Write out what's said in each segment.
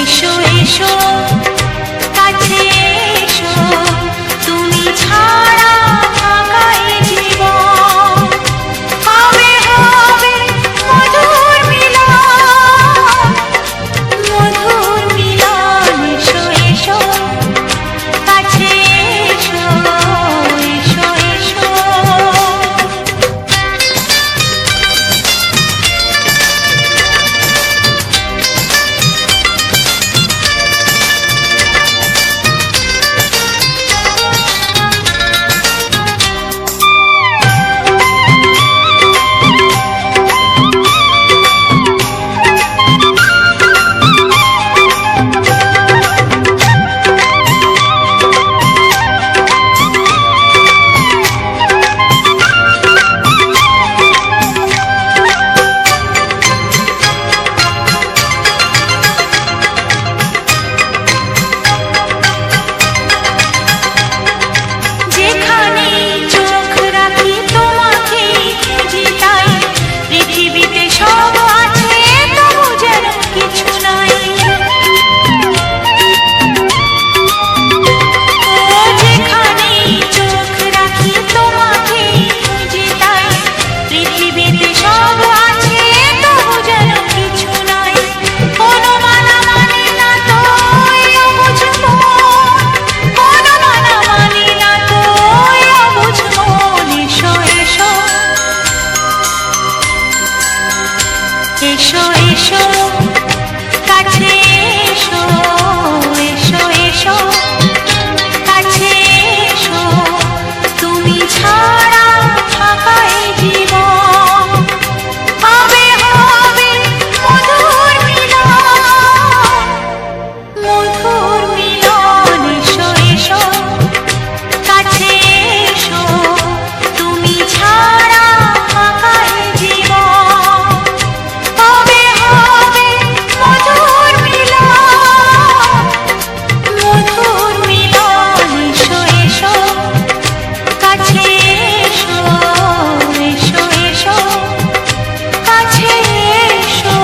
এসো এসো কাছে এসো, তুমি ছাড়া ফাঁকা এ জীবন। হবে হবে মধুর মিলন, মধুর মিলন। এসো এসো কাছে এসো, এসো এসো। এসো এসো কাছে এসো, এসো এসো কাছে এসো, তুমি ছাড়া ফাঁকা এ জীবন। হবে হবে মধুর মিলন, মধুর মিলন। এসো এসো কাছে এসো, তুমি ছাড়া ফাঁকা এ জীবন। হবে হবে মধুর মিলন, মধুর মিলন। এসো এসো কাছে এসো, এসো এসো কাছে এসো।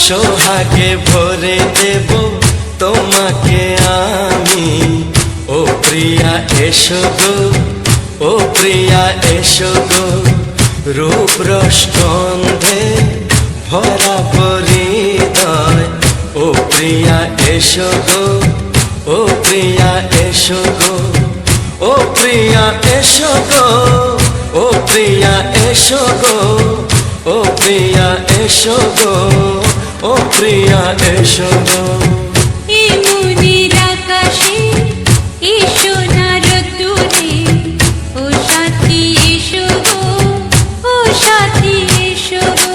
সোহাগে ভরে দেব তোমাকে আমি, ও প্রিয়া এসো গো, ও প্রিয়া এসো গো। রূপ রস গন্ধে ভরা পরিদয়, ও প্রিয়া এসো গো, ও প্রিয়া এসো গো। ও প্রিয়া এসো গো, ও প্রিয়া এসো গো, ও প্রিয়া এসো গো, ও প্রিয়া এসো গো। এই মনের আকাশে এসো না রোদ্দুরে, ও সাথী এসো গো, ও সাথী এসো গো।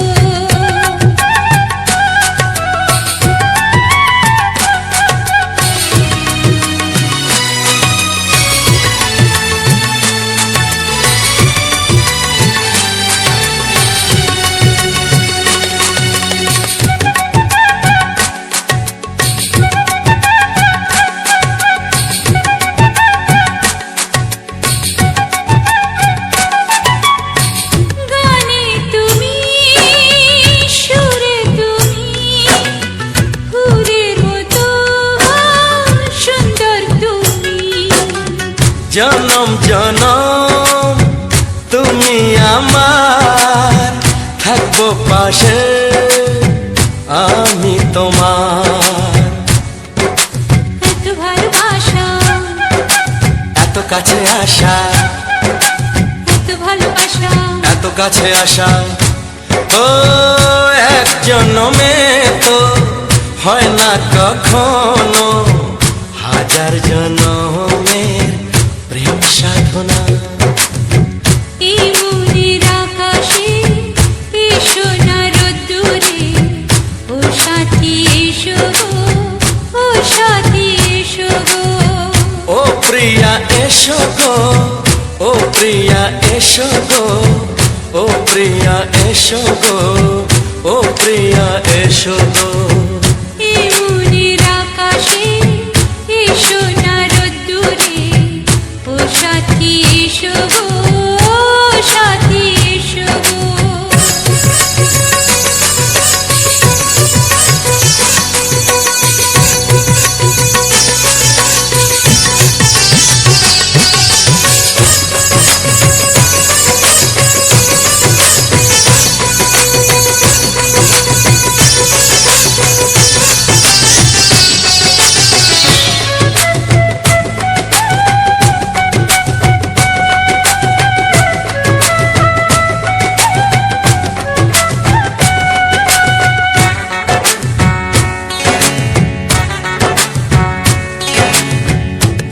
জনম জনম তুমি আমার, থাকবো পাশে আমি তোমার। এত ভালোবাসা, এত কাছে আসা, এত ভালোবাসা, এত কাছে আসা, ও এক জন্মে তো হয় না কখনো, হাজার জন্মের প্রেম সাধনা। এই মনের আকাশে এই সোনার রোদ্দুরে, ও সাথী এসো গো, ও সাথী এসো গো। ও প্রিয়া এসো গো, ও প্রিয়া এসো গো, ও প্রিয়া এসো গো, ও প্রিয়া এসো গো। এই মনের আকাশে এই সোনার রোদ্দুরে, ও সাথী এসো গো, ও সাথী এসো গো।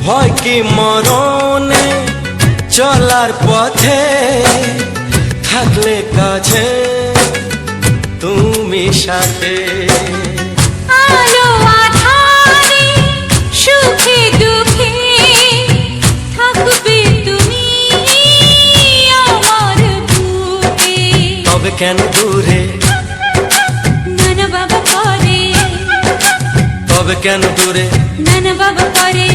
ভয় কি মরণে চলার পথে, থাকলে কাছে তুমি সাথে। আলো আঁধারে সুখে দুঃখে থাকবে তুমি আমার বুকে। তবে কেন দূরে, নানা বাবা করে, তবে কেন দূরে, নানা বাবা করে।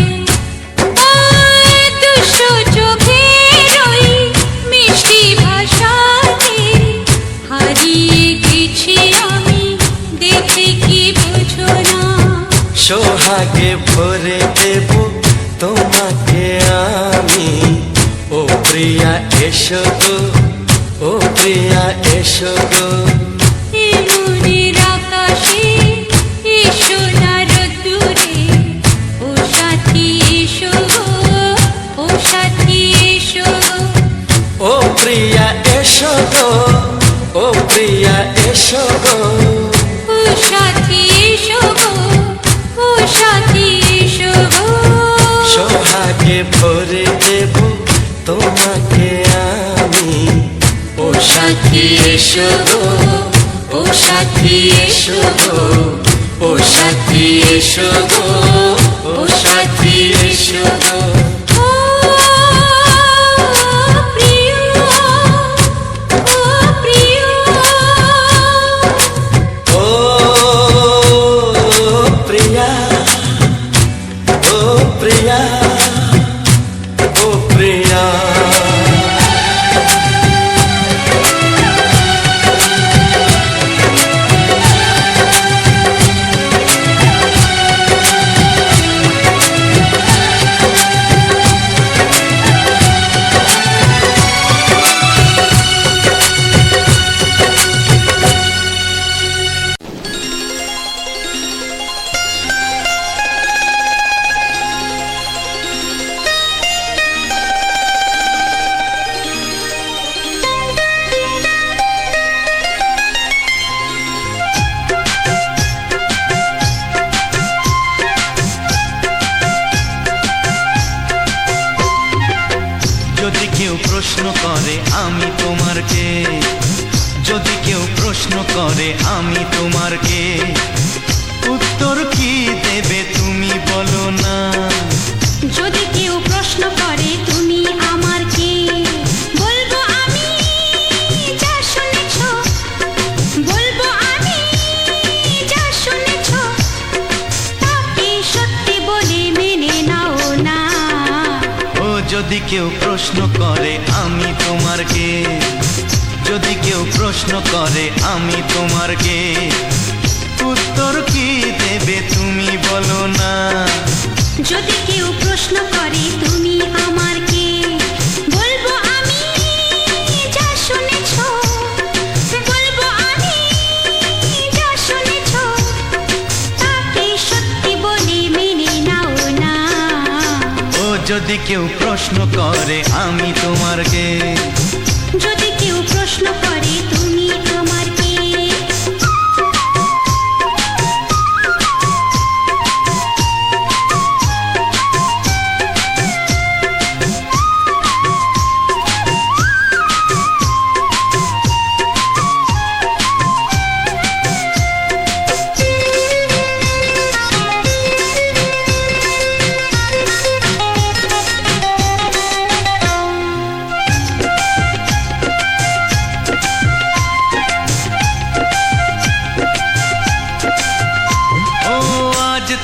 ওই দুষ্টু চোখের ওই মিষ্টি ভাষাতে হারিয়ে গেছি আমি, দেখে কি বুঝো না। সোহাগে ভরে দেব তোমাকে আমি, ও প্রিয়া এসো গো, ও প্রিয়া এসো গো। এই মনের আকাশে এই সোনার রোদ্দুরে, ও সাথী এসো গো, ও সাথী এসো গো। ও প্রিয়া এসো গো, ও প্রিয়া এসো গো। ও সাথী এসো গো, ও সাথী এসো গো। সোহাগে ভরে দেব তোমাকে আমি, ও সাথী এসো গো, ও সাথী এসো গো, ও সাথী এসো গো, ও সাথী এসো গো। ও প্রিয়, ও প্রিয়, ও প্রিয়া, ও প্রিয়া, ও প্রিয়া। যদি কেউ প্রশ্ন করে আমি তোমার কে, যদি কেউ প্রশ্ন করে আমি তোমার কে, উত্তর কি দেবে তুমি বলো না। যদি কেউ প্রশ্ন করে তুমি আমার কে, বলবো আমি যা শুনেছ, বলবো আমি যা শুনেছ, তাকে সত্যি বলে মেনে নাও না। ও যদি কেউ প্রশ্ন করে আমি তোমার কে, যদি কেউ প্রশ্ন করে আমি তোমার কে, উত্তর কি দেবে তুমি বলো না। যদি কেউ প্রশ্ন করে তুমি আমার কে, বলবো আমি যা শুনেছ, যদি কেউ প্রশ্ন করে আমি তোমার কে, যদি কেউ প্রশ্ন করে তুমি আমার কে।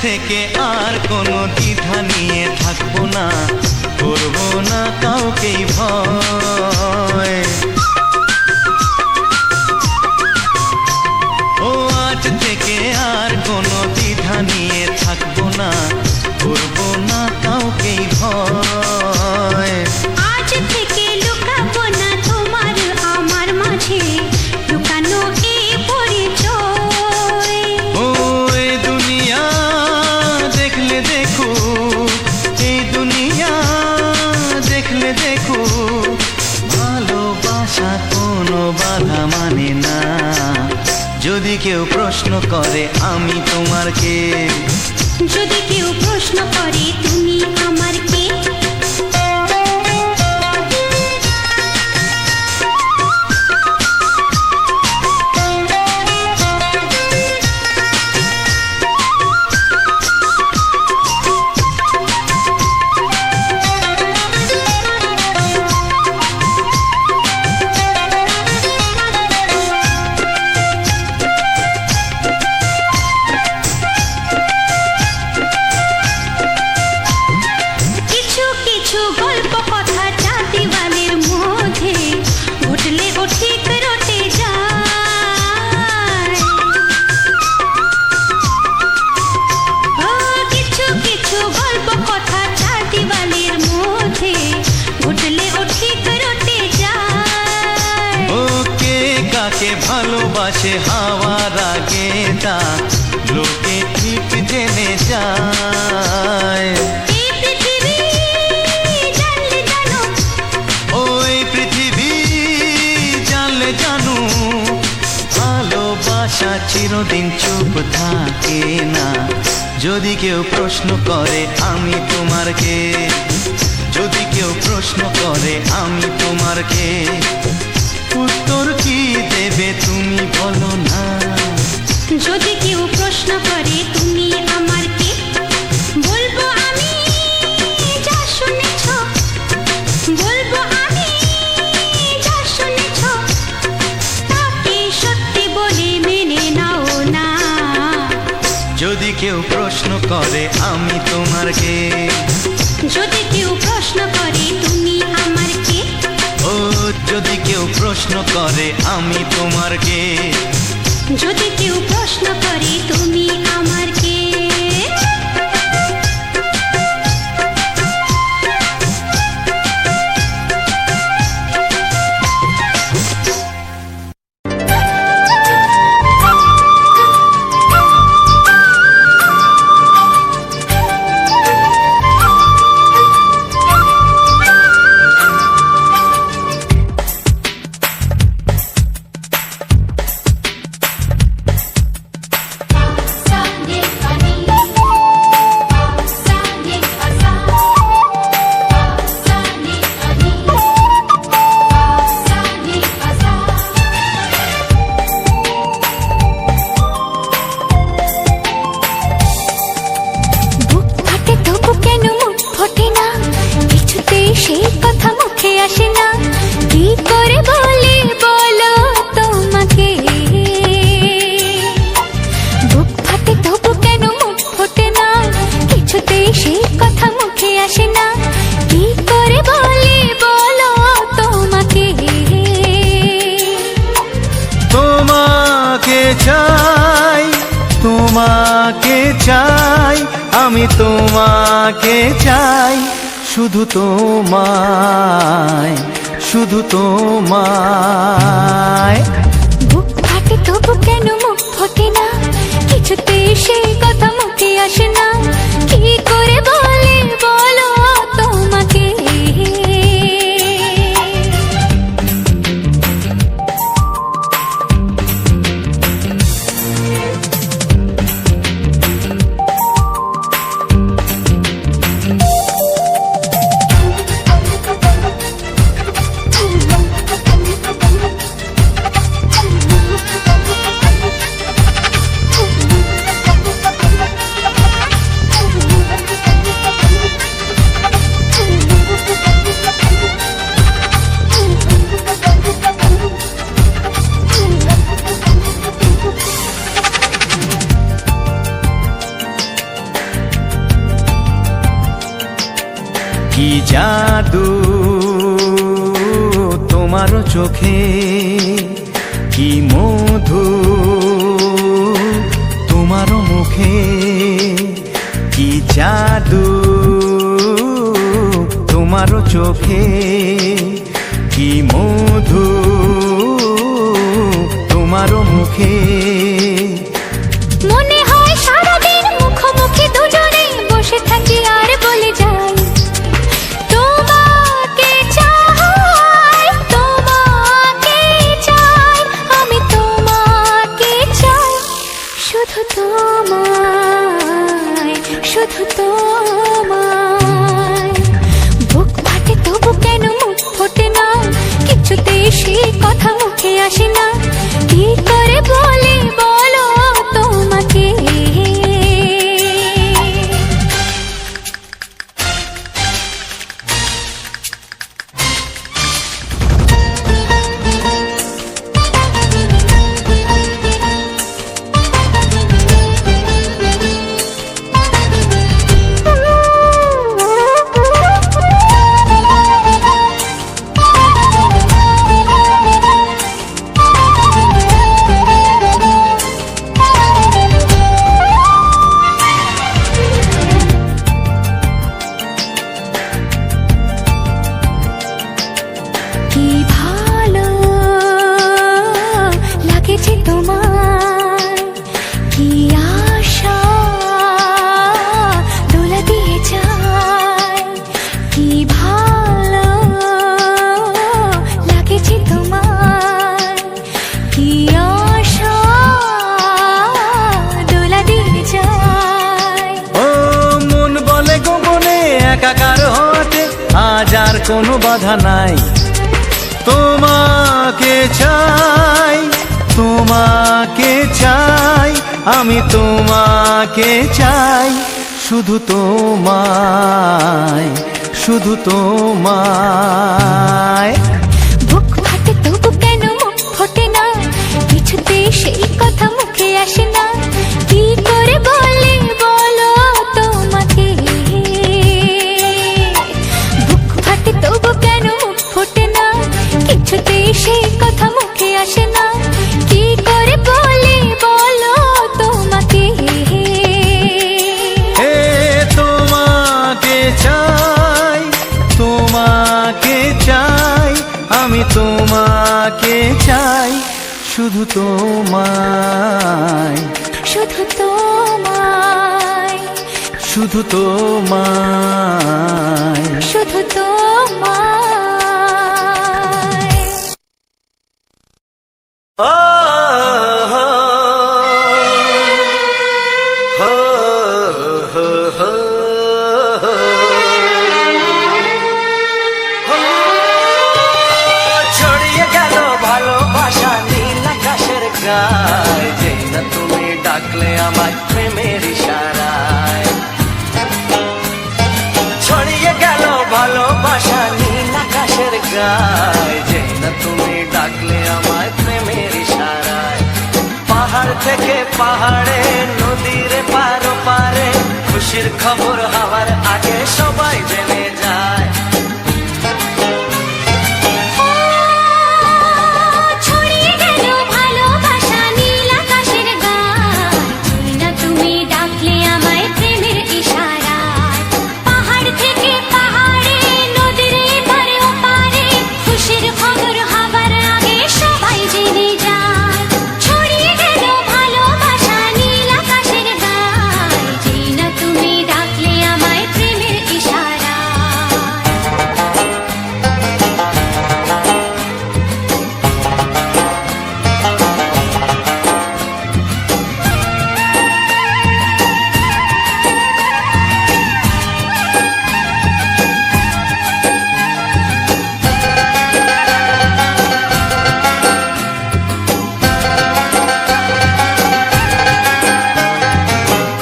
থেকে আর কোনো দ্বিধা নিয়ে থাকবো না, করবো না কাউকেই ভয়। ও আজ থেকে আর কোনো দ্বিধা নিয়ে থাকবো না, করবো না কাউকেই ভয়। আজ থেকে লুকাবো না তোমার আমার মাঝে লুকানো এই পরিচয়। ও এই দুনিয়া দেখলে দেখো, এই দুনিয়া দেখলে দেখো, ভালোবাসা কোনো বাধা মানে না। যদি কেউ প্রশ্ন করে আমি তোমার কে, যদি কেউ প্রশ্ন করে তুমি আমার কে। ভালোবাসে হাওয়ার আগে তা লোকে ঠিক জেনে যায়। ওই পৃথিবী জানলে জানো, ভালোবাসা চিরদিন চুপ থাকে না। যদি কেউ প্রশ্ন করে আমি তোমার কে, যদি কেউ প্রশ্ন করে আমি তোমার কে, উত্তর কি দেবে তুমি বলো না। যদি কেউ প্রশ্ন করে তুমি আমার কে, বলবো আমি যা শুনেছ, বলবো আমি যা শুনেছ, তাকে সত্যি বলে মেনে নাও না। যদি কেউ প্রশ্ন করে আমি তোমার কে, যদি কেউ প্রশ্ন করে তুমি আমার কে। ও যদি কেউ প্রশ্ন করে আমি তোমার কে, যদি কেউ প্রশ্ন করে তুমি আমার কে। চাই, তোমাকে চাই, আমি তোমাকে চাই, শুধু তোমায়, শুধু তোমায়। বুক ফাটে তবু কেন মুখ ফোটে না, কিছুতে সেই কথা মুখে আসে না, কি করে বলে বলো তোমাকে। জাদু তোমারও চোখে, কি মধু তোমারও মুখে, কি জাদু তোমারও চোখে, কি মধু তোমারও মুখে। মনে হয় সারাদিন মুখোমুখি দুজনে বসে থাকি আর বলে যাই তোমাকে চাই, তোমাকে চাই, আমি তোমাকে চাই, শুধু তোমায়, শুধু তোমায়। বুক ফাটে তবু কেন মুখ ফোটে না, কিছুতেই সেই কথা মুখে আসে না, কি করে বলে বলো তোমাকে। কি ভালো লাগেছে তোমার, কি আশা দোলা দিয়ে যায়, কি ভালো লাগেছে তোমার, কি আশা দোলা দিয়ে যায়। ও মন বলে গোপনে একাকার হতে আজ আর কোনো বাধা নাই, তোমাকে চাই, তোমাকে চাই, আমি তোমাকে চাই, শুধু তোমায়, শুধু তোমায়। বুক ফাটে তবু কেন মুখ ফোটে না, কিছুতে সেই কথা মুখে আসে না, কি করে বলে বলো তোমাকে। বুক ফাটে তবু কেন মুখ ফোটে না, কিছুতে সেই কথা মুখে আসে না, কি করে বলে বলো তোমাকে। হে তোমাকে চাই, তোমাকে চাই, আমি তোমাকে চাই, শুধু তোমায়, শুধু তোমায়, শুধু তোমায়। শুধু তোমায়। ও হো হো হো হো হো। ছড়িয়ে গেল ভালোবাসা নীল আকাশের গায়, যেই না তুমি ডাকলে আমার প্রেমের ইশারায়। ছড়িয়ে গেল ভালোবাসা নীল আকাশের গায়, যেই না তুমি ডাকলে আমার প্রেমের ইশারায়। পাহাড় থেকে পাহাড়ে, নদীর পার পারে, খুশির খবর হওয়ার আগে সবাই জেনে যায়। ছড়িয়ে গেল ভালোবাসা নীল আকাশের গায়, যেই না তুমি ডাকলে আমায় প্রেমের ইশারায়। পাহাড় থেকে পাহাড়ে, নদীর এপারে ওপারে, খুশির খবর হবার আগে সবাই জেনে যায়। ছড়িয়ে গেল ভালোবাসা নীল আকাশের গায়, যেই না তুমি ডাকলে আমায় প্রেমের ইশারায়।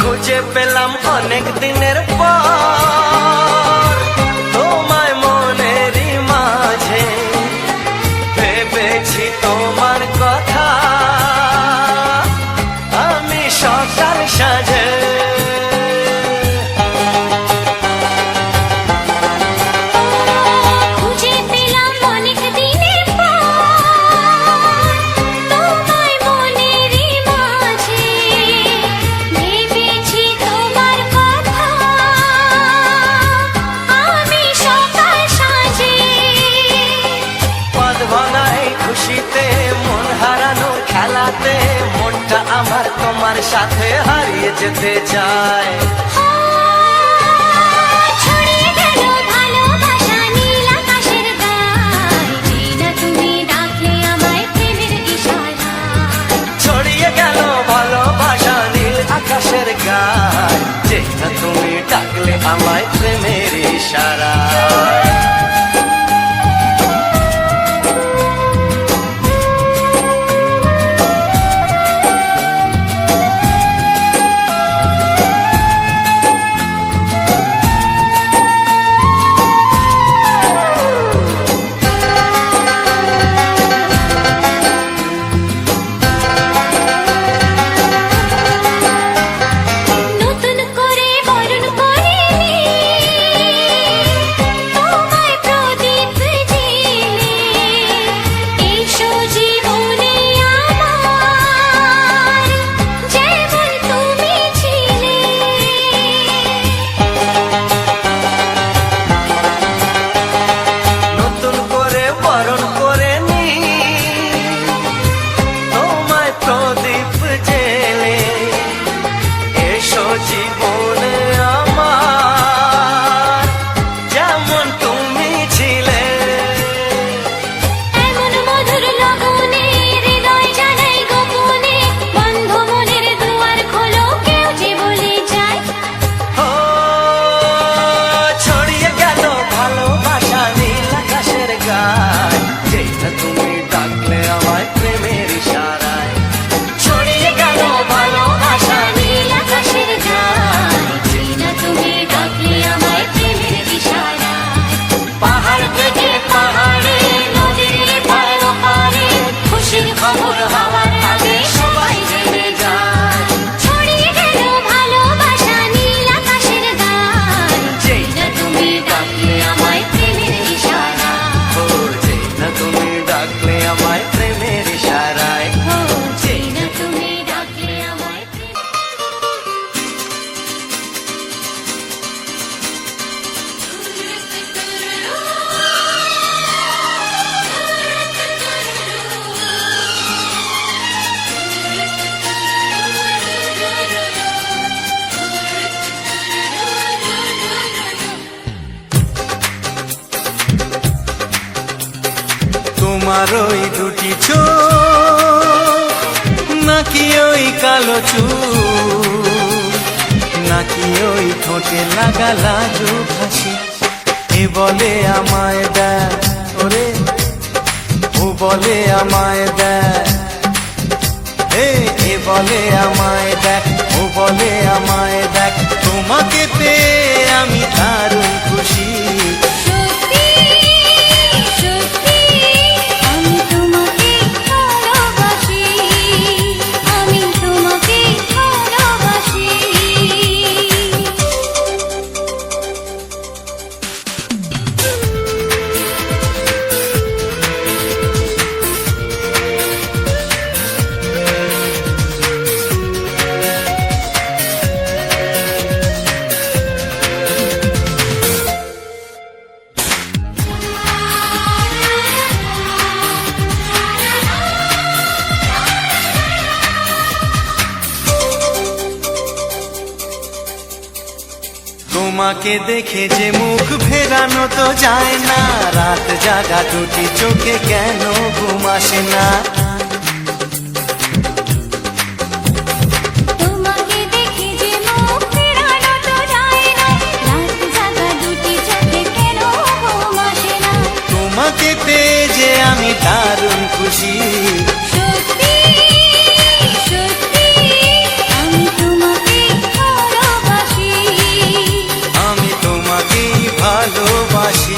খুঁজে পেলাম অনেক দিনের পর তোমায় মনেরই মাঝে, ভেবেছি তোমার কথা আমি সকাল সাজে। খুশিতে মন হারানো খেলাতে মনটা আমার তোমার সাথে হারিয়ে যেতে চায়। ছড়িয়ে গেল ভালোবাসা নীল আকাশের গায়, যেই না তুমি ডাকলে আমায় প্রেমের ইশারায়। ছড়িয়ে গেল ভালোবাসা নীল আকাশের গায়, যে না তুমি ডাকলে আমায় প্রেমের ইশারায়। নতুন করে বরণ করে তোমায় প্রদীপ জেলে, এসো জীবনে আমার যেমন তুমি ছিলে। নতুন করে বরণ করে নি তোমায় প্রদীপ জেলে, এসো জীবনে আমার যেমন তুমি ছিলে। এমন মধুর লগনে হৃদয় জানাই গোপনে, বন্ধ মনের দুয়ার খোলো কেউ যে বলে যায়। ও ছড়িয়ে গেল ভালোবাসা নীল আকাশের গায়, যেই না তুমি ডাকলে আমায় প্রেমের ইশারায়। ছড়িয়ে গেল ভালোবাসা নীল আকাশের গায়, যেই না তুমি ডাকলে আমায় প্রেমের ইশারায়। পাহাড় থেকে পাহাড়ে নদীর পার পারে খুশির খবর হওয়ার আগে সবাই জেনে যায়। ছড়িয়ে গেল ভালোবাসা নীল আকাশের গায়, যেই না তুমি ডাকলে আমায় প্রেমের ইশারায়। ও যেই না তুমি ডাকলে আমায় প্রেমের ইশারায়। ও যেই না তুমি ডাকলে আমায় তোমার ওই দুটি চোখ নাকি ওই কালো চুল, নাকি ওই ঠোঁটে লাগা লাজুক হাসি, এ বলে আমায় দেয় ওরে, ও বলে আমায় দেয়, এ বলে আমায় দেখ, ও বলে আমায় দেখ, তোমাকে পেয়ে আমি দারুণ খুশি। সত্যি সত্যি আমি তোমাকে ভালোবাসি, আমি তোমাকে ভালোবাসি। তোমাকে দেখে যে মুখ ফেরানো তো যায় না, রাত জাগা দুটি চোখে কেন ঘুম আসে না। তোমাকে দেখে যে মুখ ফেরানো তো যায় না, রাত জাগা দুটি চোখে কেন ঘুম আসে না। তোমাকে পেয়ে যে আমি দারুণ খুশি। সত্যি সত্যি আমি তোমাকে ভালোবাসি, আমি তোমাকেই ভালোবাসি।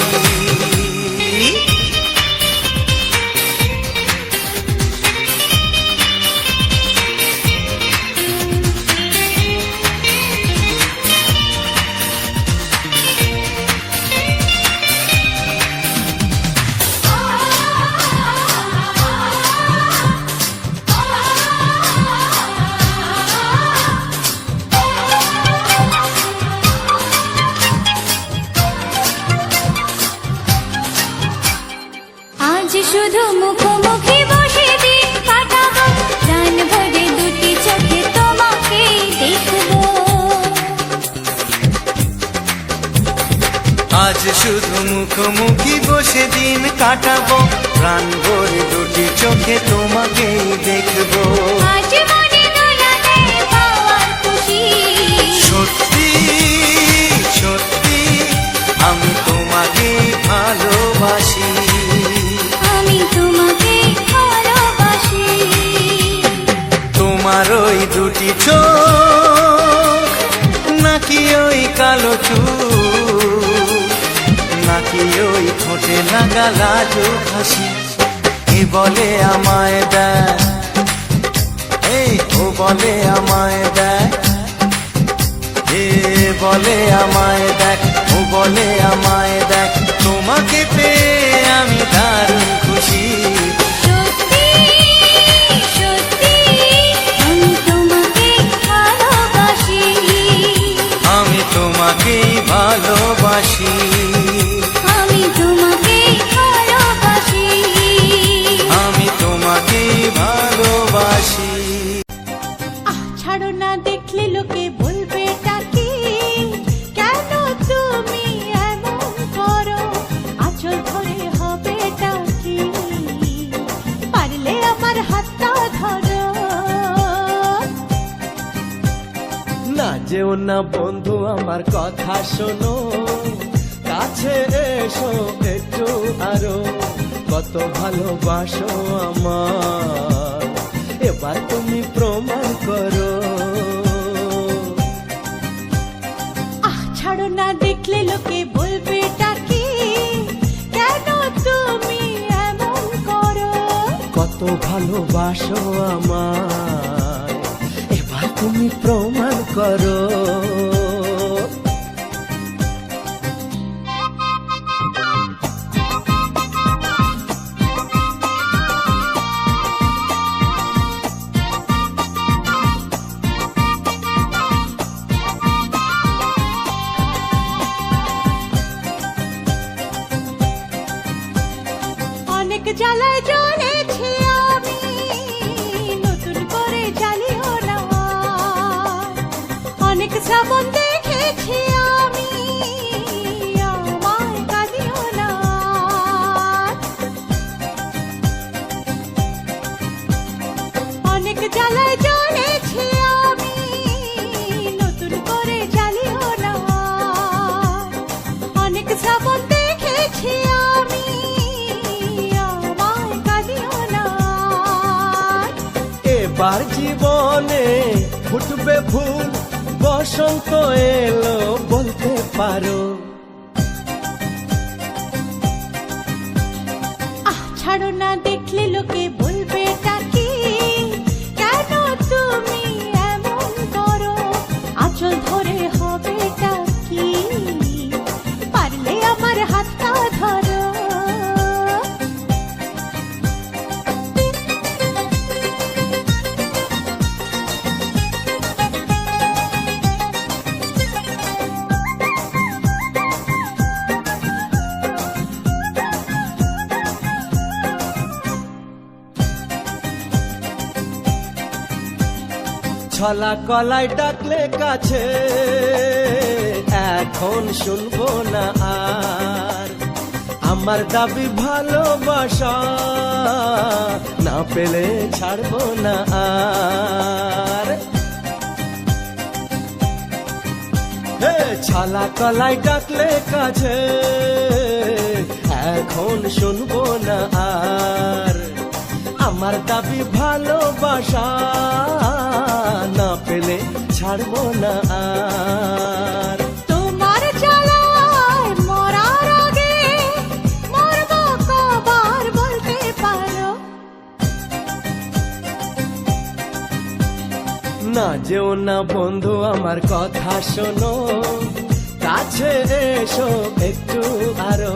মুখোমুখি বসে দিন কাটাবো, প্রাণ ভরে দুটি চোখে তোমাকেই দেখবো। আজ মনে দোলা দেয় পাওয়ার খুশি, সত্যি সত্যি আমি তোমাকে ভালোবাসি। আমি তোমাকে ভালোবাসি। তোমার ওই দুটি চোখ, নাকি ওই কালো চুল, নাকি ওই ঠোঁটে লাগা লাজুক হাসি, এ বলে আমায় দেয়, এই ও বলে আমায় দেয়, এ বলে আমায় দেখ, ও বলে আমায় দেখ, তোমাকে পেয়ে আমি দারুণ খুশি। সত্যি সত্যি আমি তোমাকে ভালোবাসি। আমি তোমাকেই ভালোবাসি। আমি তোমাকে ভালোবাসি। আমি তোমাকেই ভালোবাসি। ছাড়ো না, দেখলে লোকে বলবে টাকি, কেন তুমি এমন করো, আঁচল ধরে হবে টাকি, পারলে আমার হাতটা ধরো। না যেও না বন্ধু আমার কথা শোনো, কাছে এসো একটু আরো, কত ভালোবাসো আমার, এবার তুমি প্রমাণ করো। ছাড়ো না, দেখলে লোকে বলবে টাকি, কেন তুমি এমন করো, কত ভালোবাসো আমার, এবার তুমি প্রমাণ করো। অনেক জ্বালায় জ্বলেছি আমি, নতুন করে জ্বালিও না। অনেক শ্রাবণ দেখেছি আমি, আমায় কাঁদিও না। অনেক জ্বালায় জ্বলেছি আমি, নতুন করে জ্বালিও না। অনেক শ্রাবণ দেখেছি আমি, আমায় কাঁদিও না। এবার জীবনে ফুটবে ফুল, বসন্ত এলো বলতে পারো। ছাড়ো না, দেখলে লোকে বলবে টাকি, কেন তুমি এমন করো, আঁচল ধরে হবে টাকি, পারলে আমার হাতটা ধরো। ছলা কলাই ডাকলে কাছে, এখন শুনবো না আর, আমার দাবি ভালোবাসা, না পেলে ছাড়বো না আর। হে ছলা কলাই ডাকলে কাছে, এখন শুনবো না আর, আমার দাবি ভালোবাসা, না পেলে ছাড়বো না আর। তোমার জ্বালায় মরার আগে মরবো কবার বলতে পারো। না যেও না বন্ধু আমার কথা শোনো, কাছে এসো একটু আরো,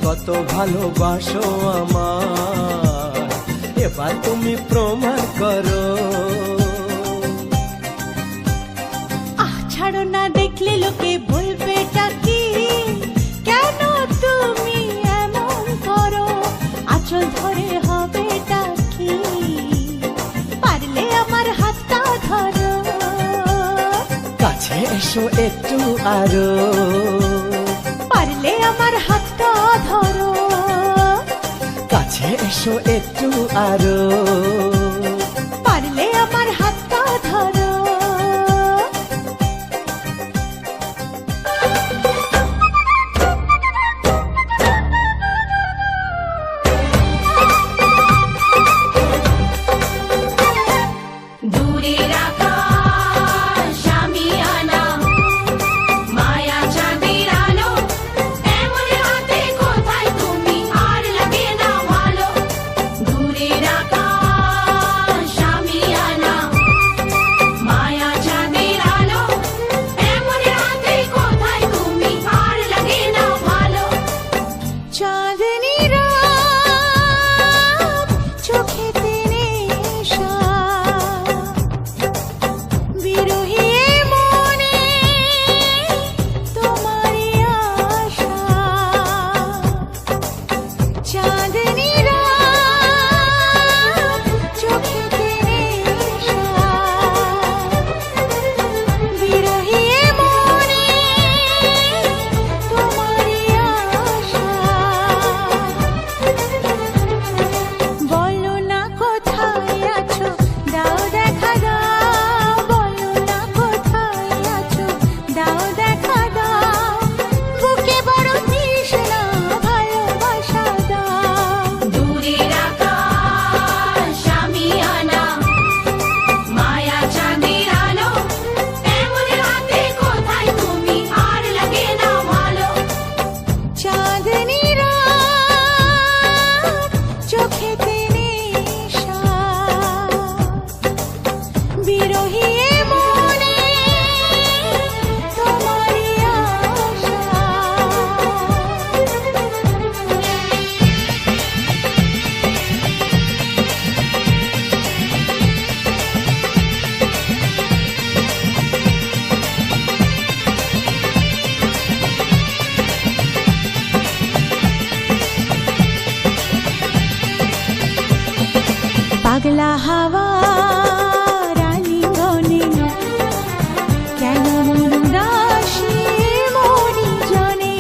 কত ভালোবাসো আমার, এবার তুমি প্রমাণ করো। ছাড়ো না, দেখলে লোকে বলবে টাকি, কেন তুমি এমন করো, আঁচল ধরে হবে টাকি, পারলে আমার হাতটা ধরো। কাছে এসো একটু আরো, পারলে আমার হাতটা ধরো, কাছে এসো একটু আরো, পারলে আমার হাতটা ধরো। দূরের আকাশ আমি আনা মায়া চাঁদের আলো এমন হাতে কোথায় তুমি আর লাগে না ভালো। দূরের আকাশ আমি আনা মায়া চাঁদের আলো এমন হাতে কোথায় তুমি আর লাগে না ভালো। চাঁদনি রাত চোখেতে নেশা, বিরহী মনে তোমারই আশা। চাঁদনি রাত চোখেতে নেশা, বিরহী মনে তোমারই আশা। বলো না কোথায় আছো, দাও দেখা দাও, বলো না কোথায় আছো, দাও দেখা দাও, বুকে বড় তৃষ্ণা ভালোবাসা দাও। দূরের আকাশ আমি আনা মায়া চাঁদের আলো এমন হাতে কোথায় তুমি আর লাগে না ভালো। চাঁদনি রাত চোখেতে নেশা, বিরহী মনে তোমারই আশা। পাগলা হাওয়া রানীগণে কেন মন উদাসী মরি জনে।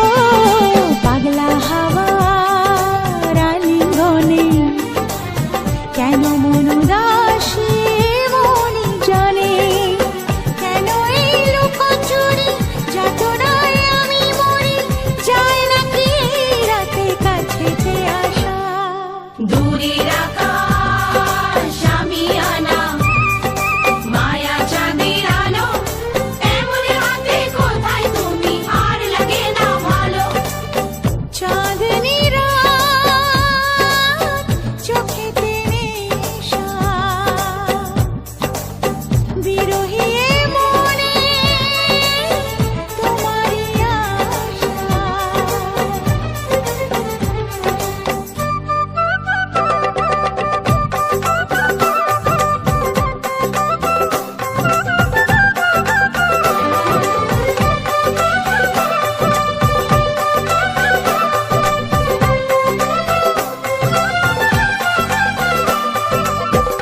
ও পাগলা হাওয়া রানীগণে কেন মন উদাসী মরি জনে। কেন এই লুকোচুরি যাতনায় আমি মরি, যায় নাকি এই রাতে কাছেতে আসা। দূরের আকাশ আমি আনা মায়া চাঁদের আলো এমন হাতে কোথায় তুমি আর লাগে না ভালো। চাঁদনি রাত চোখেতে নেশা, বিরহী মনে তোমারই আশা।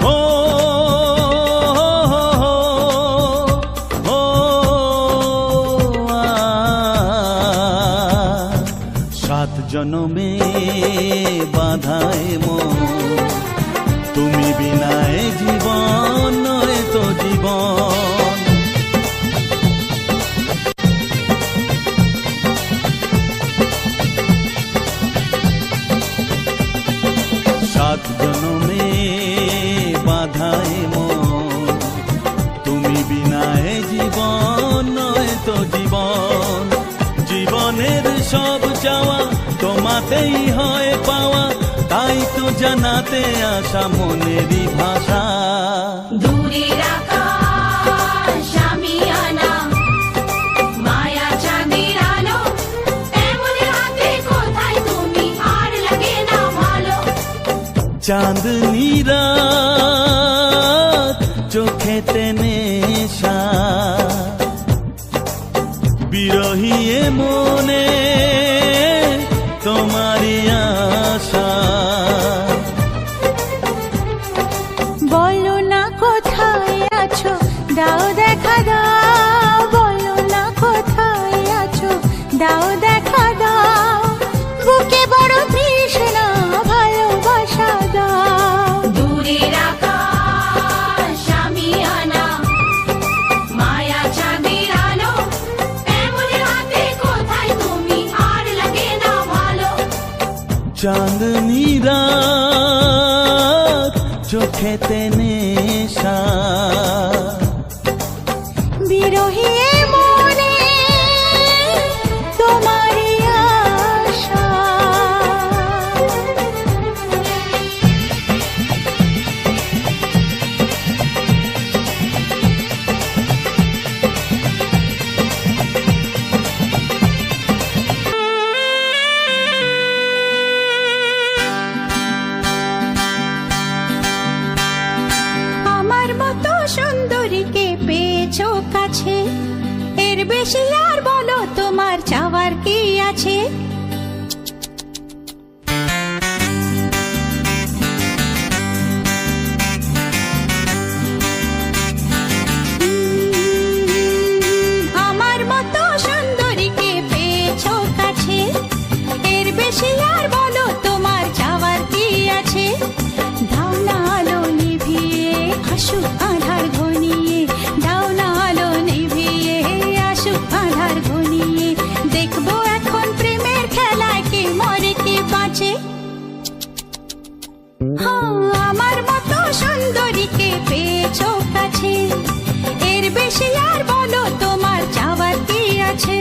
ও ও সাত জনমে বাধায় মন, তুমি বিনায় জীবন নয় তো জীবন। সাত জনমে বাধায় মন, তুমি বিনায় জীবন নয় তো জীবন। জীবনের সব চাওয়া তোমাতেই হয় পাওয়া, তাই তো জানাতে আসা মনেরই ভাষা। দূরের আকাশ আমি আনা মায়া চাঁদের আলো এমন হাতে কোথায় তুমি আর লাগে না ভালো। চাঁদনি রাত চোখেতে নেশা, বিরহী মনে তোমারই আশা। চাঁদনি রাত চোখেতে নেশা, বিরহী মনে তোমারই আশা। আমার মতো সুন্দরীকে পেয়েছো কাছে, এর বেশি আর বলো তোমার চাওয়ার কি আছে? আমার মতো সুন্দরীকে পেয়েছো কাছে, এর বেশি আর বলো তোমার চাওয়ার কি আছে? দাও না আলো নিভিয়ে আসুক আধার ঘনিয়ে, দাও না আলো নিভিয়ে আসুক আধার ঘনিয়ে, দেখবো এখন প্রেমের খেলায় কে মরে কে বাঁচে। হ্যাঁ, আমার মতো সুন্দরীকে পেয়েছো কাছে, এর বেশি আর বলো তোমার চাওয়ার কি আছে?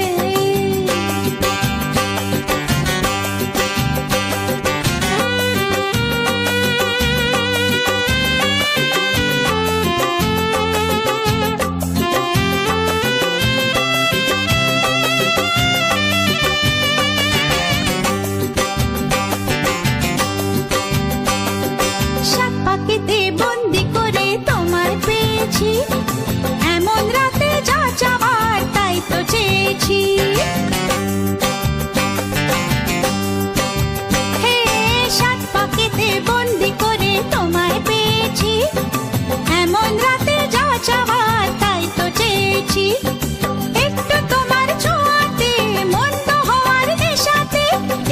সাত পাখিতে বন্দি করে তোমার পেয়েছি, এমন রাতে যা চাওয়ার তাই তো চেয়েছি। হে, সাত পাখিতে বন্দি করে তোমায় পেয়েছি, এমন রাতে যা চাওয়ার তাই তো চেয়েছি। একটু তোমার ছোঁয়াতে মন্দ হওয়ার নেশাতে,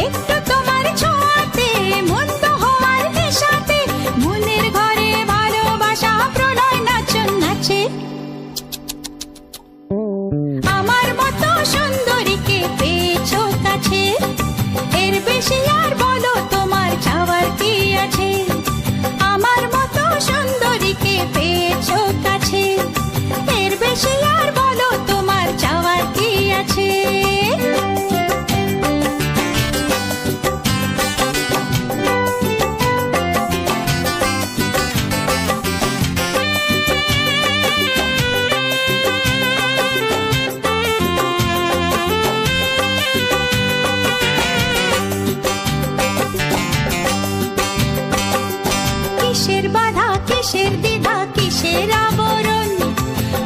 একটু তোমার ছোঁয়াতে মন্দ হওয়ার নেশাতে, মনের ঘরে ভালোবাসা প্রলয় নাচন নাচে। আমার মতো সুন্দরীকে পেয়েছো কাছে, এর বেশি আর বলো তোমার চাওয়ার কি আছে? আমার মতো সুন্দরীকে পেয়েছো কাছে, এর বেশি আর বলো তোমার চাওয়ার কি আছে? কিসের বাধা, কিসের দ্বিধা, কিসের আবরণ,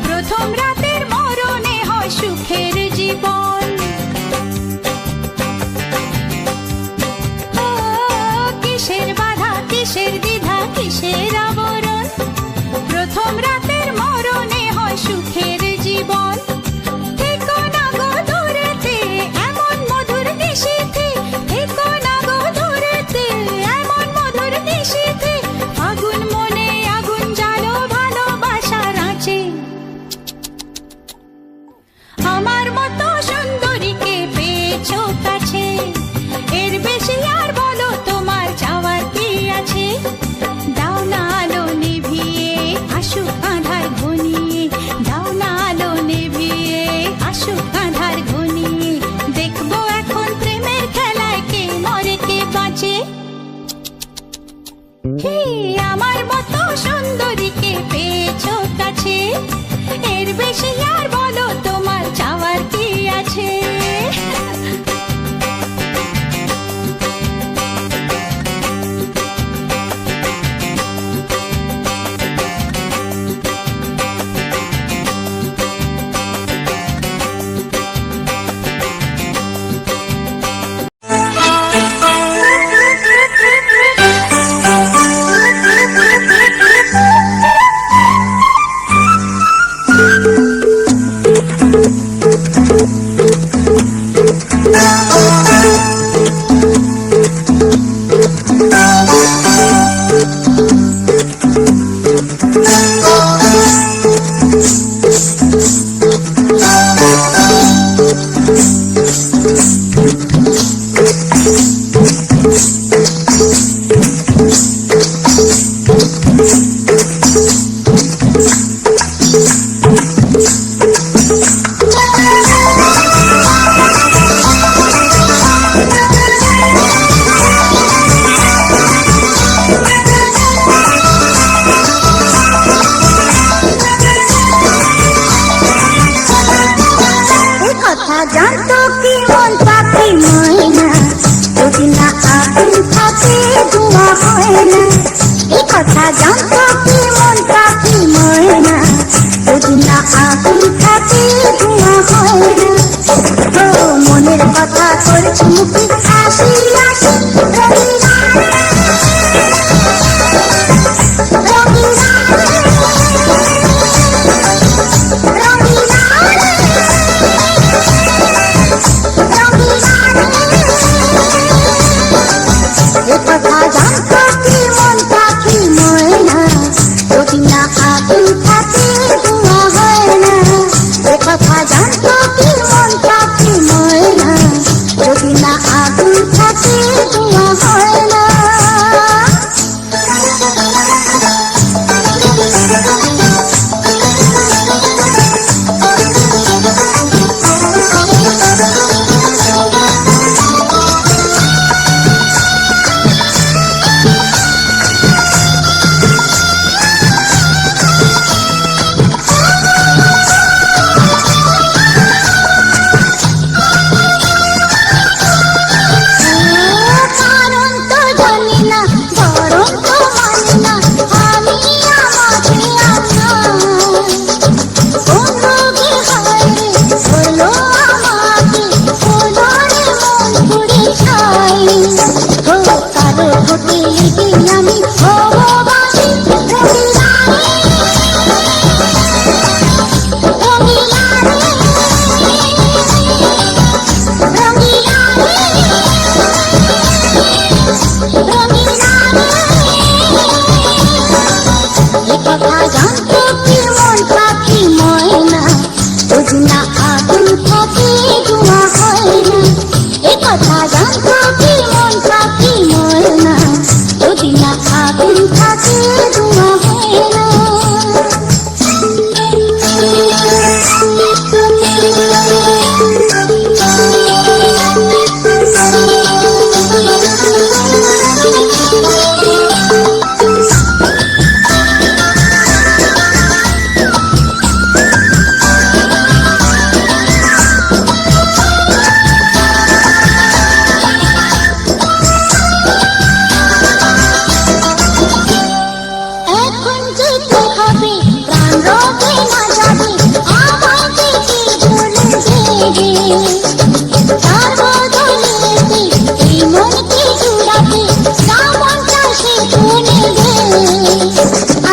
প্রথম রাতের মরণে হয় সুখের জীবন। ও, কিসের বাধা, কিসের দ্বিধা, কিসের আবরণ, প্রথম রাতের মরণে হয় সুখের জীবন। থেকো না গো দূরেতে এমন মধুর নিশীথে, থেকো না গো দূরেতে এমন মধুর নিশীথে, আগুন মনে আগুন জ্বালো ভালোবাসার আঁচে। আমার মতো সুন্দরীকে পেয়েছো কাছে, এর বেশি আর বলো তোমার চাওয়ার কি আছে? দাও না আলো নিভিয়ে আসুক আধার ঘনিয়ে, দাও না আলো নিভিয়ে আসুক আধার ঘনিয়ে, দেখবো এখন প্রেমের খেলায় কে মরে কে বাঁচে। হে, আমার মতো সুন্দরীকে পেয়েছো কাছে, এর বেশি আর বলো তোমার চাওয়ার কি আছে? জানতো কি মন পাখি ময়না, যদি না আগুন থাকে ধোঁয়া হয় না। এ কথা জানতো কি মন পাখি ময়না, যদি না আগুন থাকে ধোঁয়া হয় না। ও মনের কথা করছি মুখে হাসি হাসি, রঙিনা রঙিনা রঙিনা এ কথা জানতো কি মন পাখি ময়না, যদি না আগুন থাকে ধোঁয়া হয় না। এ কথা জানতো কি মন পাখি ময়না, যদি না আগুন থাকে ধোঁয়া হয় না। কারণ তো জানি না, বরং তো মানি না, আমি আমাকে কোন রোগে হায় রে হলো আমাকে, হলো রে মন পুড়ে ছাই। ও কারো ঠোঁটে লেগে আমি হববাসী, রঙিনা রঙিনা রঙিনা এ কথা জানতো কি মন পাখি ময়না, যদি না আগুন থাকে ধোঁয়া হয় না। এ কথা জানতো কি মন পাখি ময়না, যদি না আগুন থাকে ধোঁয়া হয় না। এখন যেতে হবে প্রাণ রবে না যাবে, আমার থেকে ভুলে দেবে। তার বদলে এই মনকে জুড়াবে, সামনটা সে শুনে দে।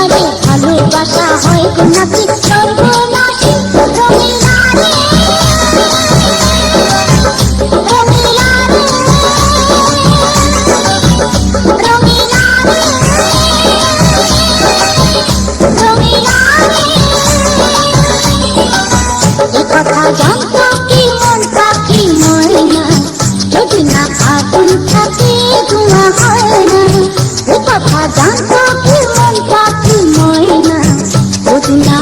আরে ভালোবাসা হয় গো নাকি সর্বনাশী, রঙিনা রে রঙিনা রে রঙিনা রে এ কথা জানতো কি মন পাখি ময়না, যদি না আগুন থাকে ধোঁয়া হয় না। এ কথা জানতো কি মন পাখি ময়না, যদি না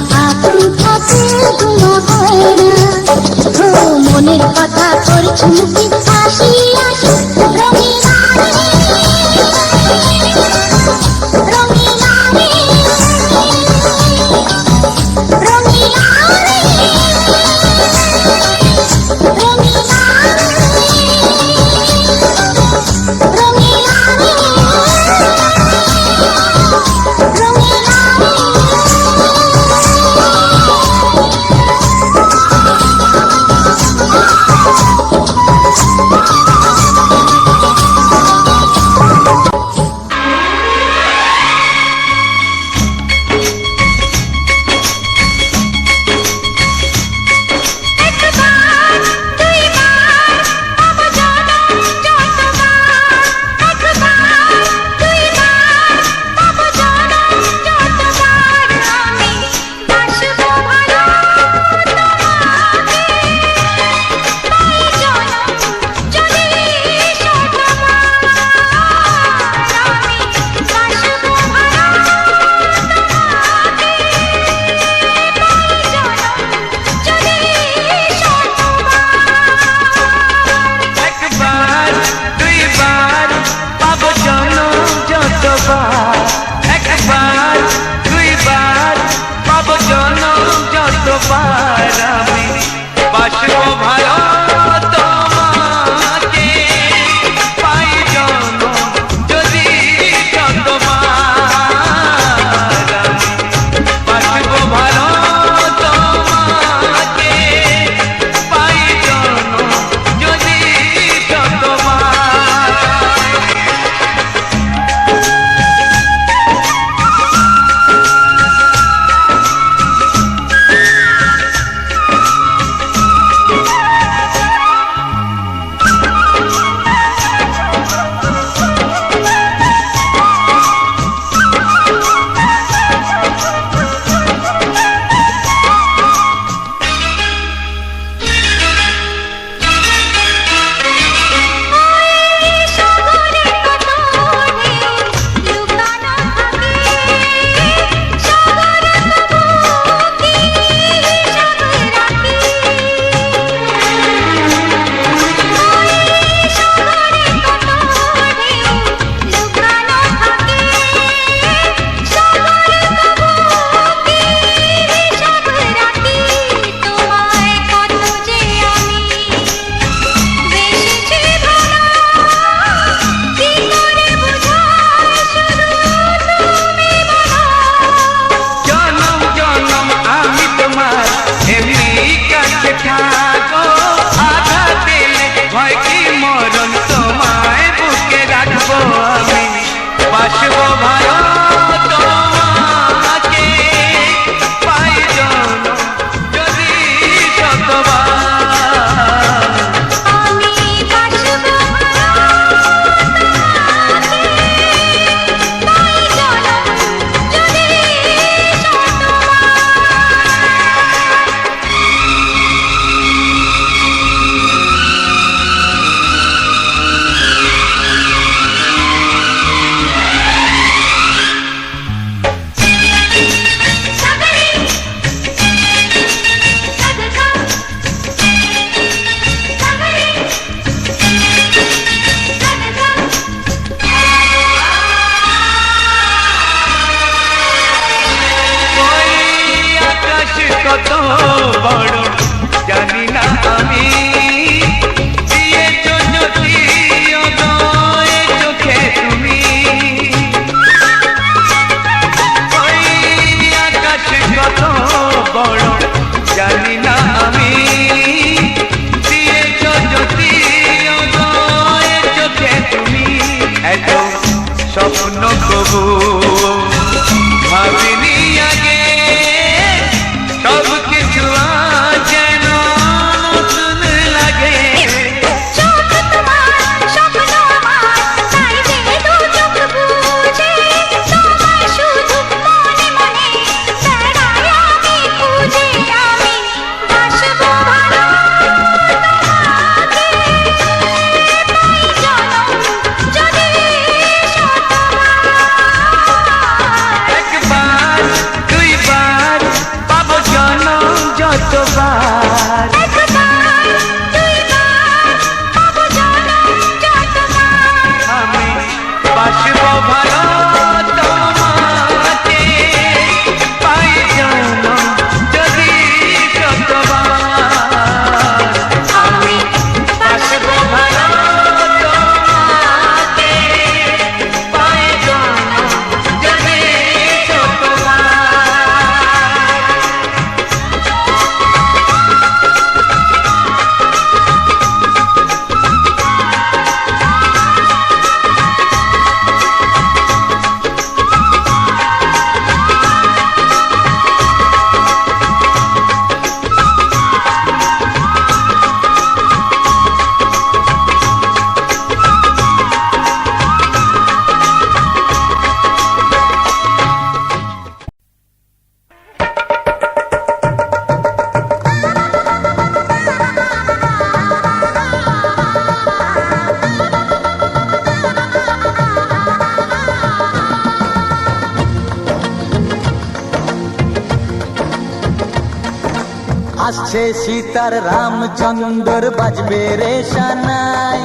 আসছে সীতার রামচন্দ্র বাজবে রে সানাই,